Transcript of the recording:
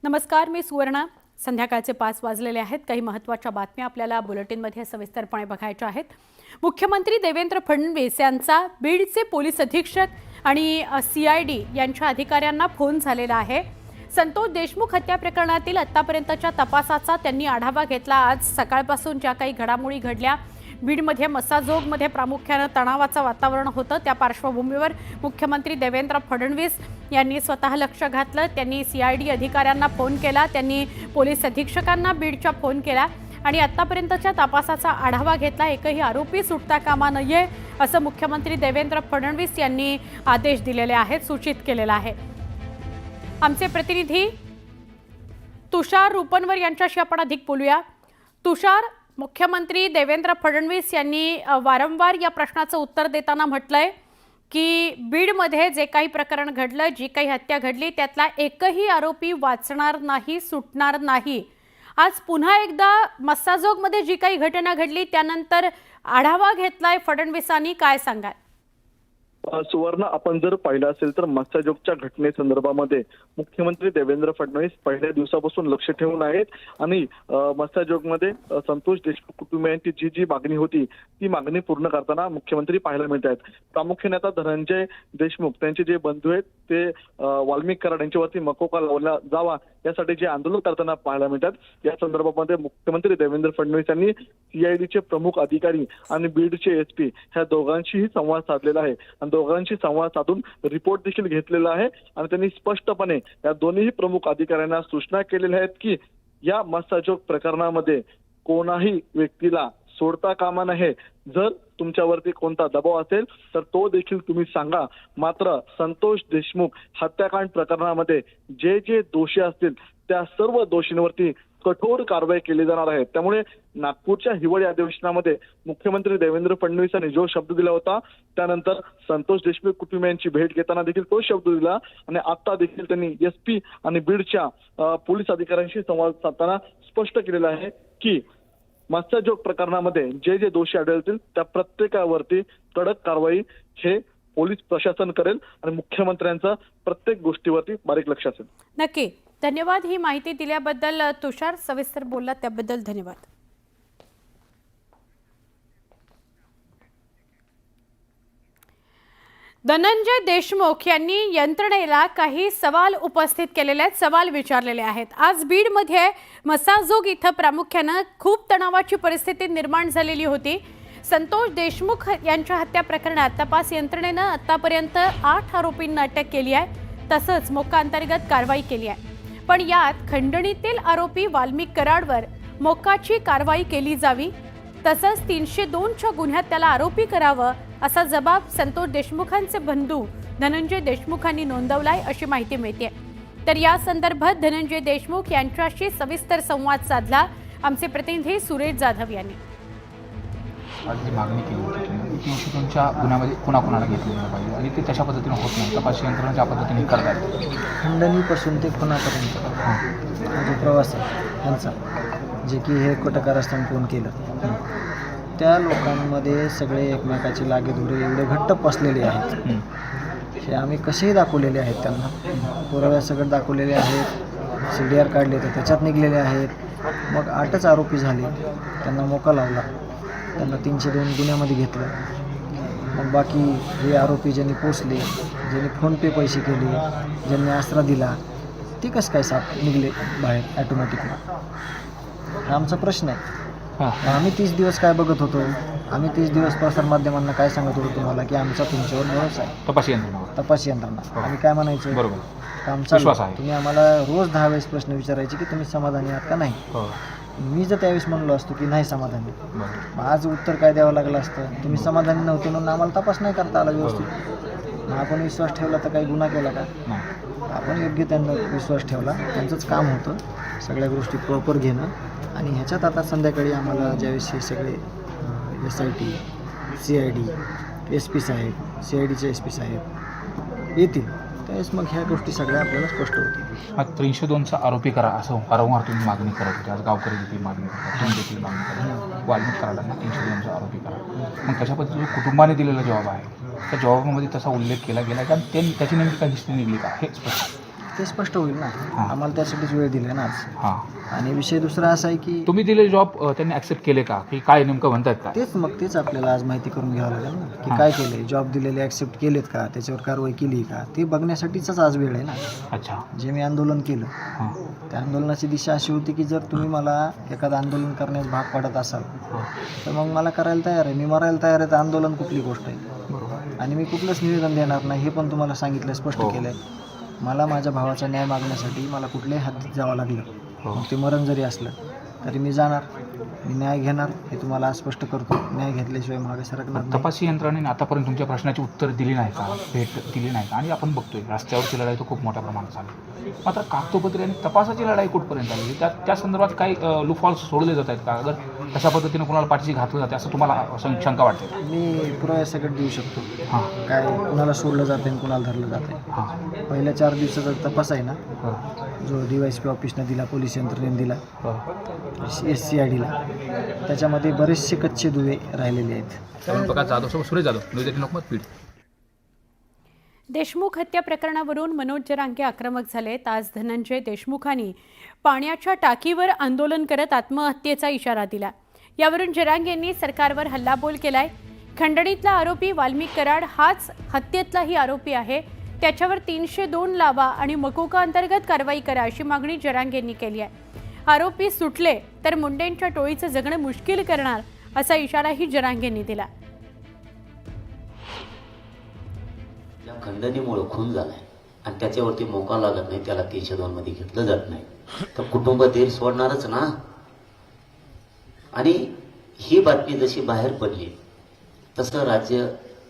नमस्कार, मी सुवर्णा. संध्याकाळचे 5 वाजलेले आहेत. काही महत्त्वाच्या बातम्या आपल्याला बुलेटिनमध्ये सविस्तरपणे बघायच्या आहेत. मुख्यमंत्री देवेंद्र फडणवीस यांचा बीडचे पोलीस अधीक्षक आणि CID यांच्या अधिकाऱ्यांना फोन झालेला आहे. संतोष देशमुख हत्या प्रकरणातील आतापर्यंतच्या तपासाचा त्यांनी आढावा घेतला. आज सकाळपासून ज्या काही घडामोडी घडल्या, बीडमध्ये मसाजोगमध्ये प्रामुख्याने तणावाचं वातावरण होतं. त्या पार्श्वभूमीवर मुख्यमंत्री देवेंद्र फडणवीस यांनी स्वतः लक्ष घातलं. त्यांनी CID अधिकाऱ्यांना फोन केला, त्यांनी पोलीस अधीक्षकांना बीडच्या फोन केला आणि आतापर्यंतच्या तपासाचा आढावा घेतला. एकही आरोपी सुटता कामा नये असं मुख्यमंत्री देवेंद्र फडणवीस यांनी आदेश दिलेले आहेत, सूचित केलेला आहे. आमचे प्रतिनिधी तुषार रुपनवर यांच्याशी आपण अधिक बोलूया. तुषार, मुख्यमंत्री देवेंद्र फडणवीस यांनी वारंवार या प्रश्नाचं उत्तर देताना म्हटलंय की बीडमध्ये जे काही प्रकरण घडलं, जी काही हत्या घडली, त्यातला एकही आरोपी वाचणार नाही, सुटणार नाही. आज पुन्हा एकदा मस्साजोगमध्ये जी काही घटना घडली त्यानंतर आढावा घेतलाय फडणवीसांनी, काय सांगाल? सुवर्ण, आपण जर पाहिलं असेल तर मस्साजोगच्या घटनेसंदर्भामध्ये मुख्यमंत्री देवेंद्र फडणवीस पहिल्या दिवसापासून लक्ष ठेवून आहेत आणि मस्साजोगमध्ये संतोष देशमुख कुटुंबियांची जी मागणी होती ती मागणी पूर्ण करताना मुख्यमंत्री पाहायला मिळत आहेत. प्रामुख्याने आता धनंजय देशमुख त्यांचे जे बंधू आहेत ते वाल्मिक कराड यांच्यावरती मकोका लावला जावा यासाठी जे आंदोलन करताना पाहायला मिळतात. या संदर्भामध्ये मुख्यमंत्री देवेंद्र फडणवीस यांनी CIDचे प्रमुख अधिकारी आणि बीडचे SP ह्या दोघांशीही संवाद साधलेला आहे आणि दोघांशी संवाद साधून रिपोर्ट देखील घेतलेला आहे आणि त्यांनी स्पष्टपणे या दोन्ही प्रमुख अधिकाऱ्यांना सूचना केलेल्या आहेत की या मस्साजोग प्रकरणामध्ये कोणाही व्यक्तीला सोडता कामा नये. जर तुमच्यावरती कोणता दबाव असेल तर तो देखील तुम्ही सांगा. मात्र संतोष देशमुख हत्याकांड प्रकरणामध्ये जे जे दोषी असतील त्या सर्व दोषींवरती कठोर कारवाई केली जाणार आहे. त्यामुळे नागपूरच्या हिवाळी अधिवेशनामध्ये मुख्यमंत्री देवेंद्र फडणवीस यांनी जो शब्द दिला होता त्यानंतर संतोष देशमुख कुटुंबियांची भेट घेताना देखील तो शब्द दिला आणि आता देखील त्यांनी SP आणि बीडच्या पोलीस अधिकाऱ्यांशी संवाद साधताना स्पष्ट केलेलं आहे की मस्साजोग प्रकरणामध्ये जे जे दोषी आढळतील त्या प्रत्येकावरती कडक कारवाई हे पोलीस प्रशासन करेल आणि मुख्यमंत्र्यांचं प्रत्येक गोष्टीवरती बारीक लक्ष असेल. नक्की, धन्यवाद. ही माहिती दिल्याबद्दल तुषार, सविस्तर बोललात त्याबद्दल धन्यवाद. धनंजय देशमुख यांनी यंत्रणेला काही सवाल उपस्थित केलेले आहेत, सवाल विचारलेले आहेत. आज बीडमध्ये मसाजोग इथं प्रामुख्यानं खूप तणावाची परिस्थिती निर्माण झालेली होती. संतोष देशमुख यांच्या हत्या प्रकरणात तपास यंत्रणेनं आतापर्यंत 8 आरोपींना अटक केली आहे. तसंच मोक्का अंतर्गत कारवाई केली आहे. पण यात खंडणीतील आरोपी वाल्मिक कराडवर मोक्काची कारवाई केली जावी, तसंच 302च्या गुन्ह्यात त्याला आरोपी करावं असा जबाब संतोष देशमुखांचे बंधू धनंजय देशमुखांनी नोंदवलाय अशी माहिती मिळते. तर या संदर्भात धनंजय देशमुख यांच्याशी सविस्तर संवाद साधला आमचे प्रतिनिधी सुरेश जाधव यांनी. आज जी मागणी केली होती की 302च्या गुन्ह्यामध्ये कुणाकुणाला घेतलेलं पाहिजे आणि ते तशा पद्धतीने होत नाही. तपास यंत्रणा ज्या पद्धतीने करतात खंडणीपासून ते खुनापर्यंत हा जो प्रवास आहे त्यांचा, जे की हे कोटकारस्थान फोन केलं, त्या लोकांमध्ये सगळे एकमेकाची लागेदुरे एवढे घट्ट पसलेले आहेत. हे आम्ही कसेही दाखवलेले आहेत, त्यांना पुराव्या सगळं दाखवलेले आहेत. CDR काढले तर त्याच्यात निघलेले आहेत. मग 8च आरोपी झाले, त्यांना मोका लावला, त्यांना 302 गुन्ह्यामध्ये घेतलं. मग बाकी हे आरोपी ज्यांनी पोचले, ज्यांनी फोनपे पैसे केले, ज्यांनी आसरा दिला, ते कसं काय साप निघले बाहेर ॲटोमॅटिकली? हा आमचा प्रश्न आहे. आम्ही 30 दिवस काय बघत होतो? आम्ही 30 दिवस प्रसारमाध्यमांना काय सांगत होतो तुम्हाला की आमचा तुमच्यावर भरोसा आहे, तपास यंत्रणा. आम्ही काय म्हणायचो? बरोबर, आमचा तुम्ही आम्हाला रोज 10 वेळेस प्रश्न विचारायचे की तुम्ही समाधानी आहात का नाही. मी जर त्यावेळेस म्हणलो असतो की नाही समाधानी, मग आज उत्तर काय द्यावं लागलं असतं? तुम्ही समाधानी नव्हते म्हणून आम्हाला तपास नाही करता आला व्यवस्थित. मग आपण विश्वास ठेवला तर काही गुन्हा केला का? आपण योग्य त्यांना विश्वास ठेवला. त्यांचंच काम होतं सगळ्या गोष्टी प्रॉपर घेणं. आणि ह्याच्यात आता संध्याकाळी आम्हाला ज्यावेळेस हे सगळे SIT, CID, SP साहेब, CIDचे SP साहेब येतील त्यावेळेस मग ह्या गोष्टी सगळ्या आपल्याला स्पष्ट होतील. 302चा आरोपी करा असं वारंवार तुम्ही मागणी करत होते. आज गावकरी देखील मागणी करतात, तुम्ही देखील मागणी करा, वाल्मिक कराडांना 302चा आरोपी करा. मग तशा पद्धतीने कुटुंबाने दिलेला जबाब आहे, त्या जबाबामध्ये तसा उल्लेख केला गेला का? त्याची नेमकी काही हिस्ट्री निघली का हे स्पष्ट ते स्पष्ट होईल ना. आम्हाला त्यासाठीच वेळ दिला ना आज. हां. आणि विषय दुसरा असा आहे की तुम्ही दिलेले जॉब त्यांनी ॲक्सेप्ट केले का, की काय नेमकं म्हणतात का? तेच आपल्याला आज माहिती करून घ्यावं लागेल ना, की काय केलंय, जॉब दिलेले ॲक्सेप्ट केलेत का, त्याच्यावर कारवाई केली का, ते बघण्यासाठीच आज वेळ आहे ना. अच्छा. जे मी आंदोलन केलं हां. त्या आंदोलनाची दिशा अशी होती की जर तुम्ही मला एखादं आंदोलन करण्यास भाग पाडत असाल तर मग मला करायला तयार आहे. मी मरायला तयार आहे, तर आंदोलन कुठली गोष्ट आहे. बरोबर. आणि मी कुठलंच निवेदन देणार नाही हे पण तुम्हाला सांगितलं, स्पष्ट केलं आहे. मला माझ्या भावाचा न्याय मागण्यासाठी मला कुठल्याही हद्दीत जावं लागलं, मग ते मरण जरी असलं तरी मी जाणार, मी न्याय घेणार, हे तुम्हाला आज स्पष्ट करतो. न्याय घेतल्याशिवाय मागे सरकणार नाही. तपासी यंत्रणेने आतापर्यंत तुमच्या प्रश्नाची उत्तर दिली नाही का, भेट दिली नाही का? आणि आपण बघतोय रस्त्यावरची लढाई तर खूप मोठ्या प्रमाणात चालू, मात्र कागदोपत्री आणि तपासाची लढाई कुठपर्यंत आली, त्या संदर्भात काही लूफॉल्स सोडले जात आहेत का? अगर तशा पद्धतीने कोणाला पाठीशी घातलं जाते असं तुम्हाला शंका वाटते का? मी पुराव्यासकट देऊ शकतो. हां. काय कुणाला सोडलं जाते आणि कुणाला धरलं जाते. हां. पहिल्या 4 दिवसाचा तपास आहे ना, बरं. जो DYSP ऑफिसनं दिला, पोलीस यंत्रणेने दिला, बरं. SCIDला, त्याच्यामध्ये बरेचसे कच्चे दुवे राहिलेले आहेत. प्रकाश जाधव सोबत सुरेश जाधव, न्यूज 18 लोकमत बीड. देशमुख हत्या प्रकरणावरून मनोज जरांगे आक्रमक झालेत. आज धनंजय देशमुखांनी पाण्याच्या टाकीवर आंदोलन करत आत्महत्येचा इशारा दिला. यावरून जरांगेंनी सरकारवर हल्लाबोल केलाय. खंडणीतला आरोपी वाल्मिक कराड हाच हत्येतलाही आरोपी आहे. त्याच्यावर 302 लावा आणि मकोका अंतर्गत कारवाई करा अशी मागणी जरांगेंनी केली आहे. आरोपी सुटले तर मुंडेंच्या टोळीचं जगणं मुश्किल करणार असा इशाराही जरांगेंनी दिला. खंडणीमुळे खून झालाय आणि त्याच्यावरती मोका लागत नाही, त्याला 302 मध्ये घेतलं जात नाही, तर कुटुंब धीर सोडणारच ना. आणि ही बातमी जशी बाहेर पडली तसं राज्य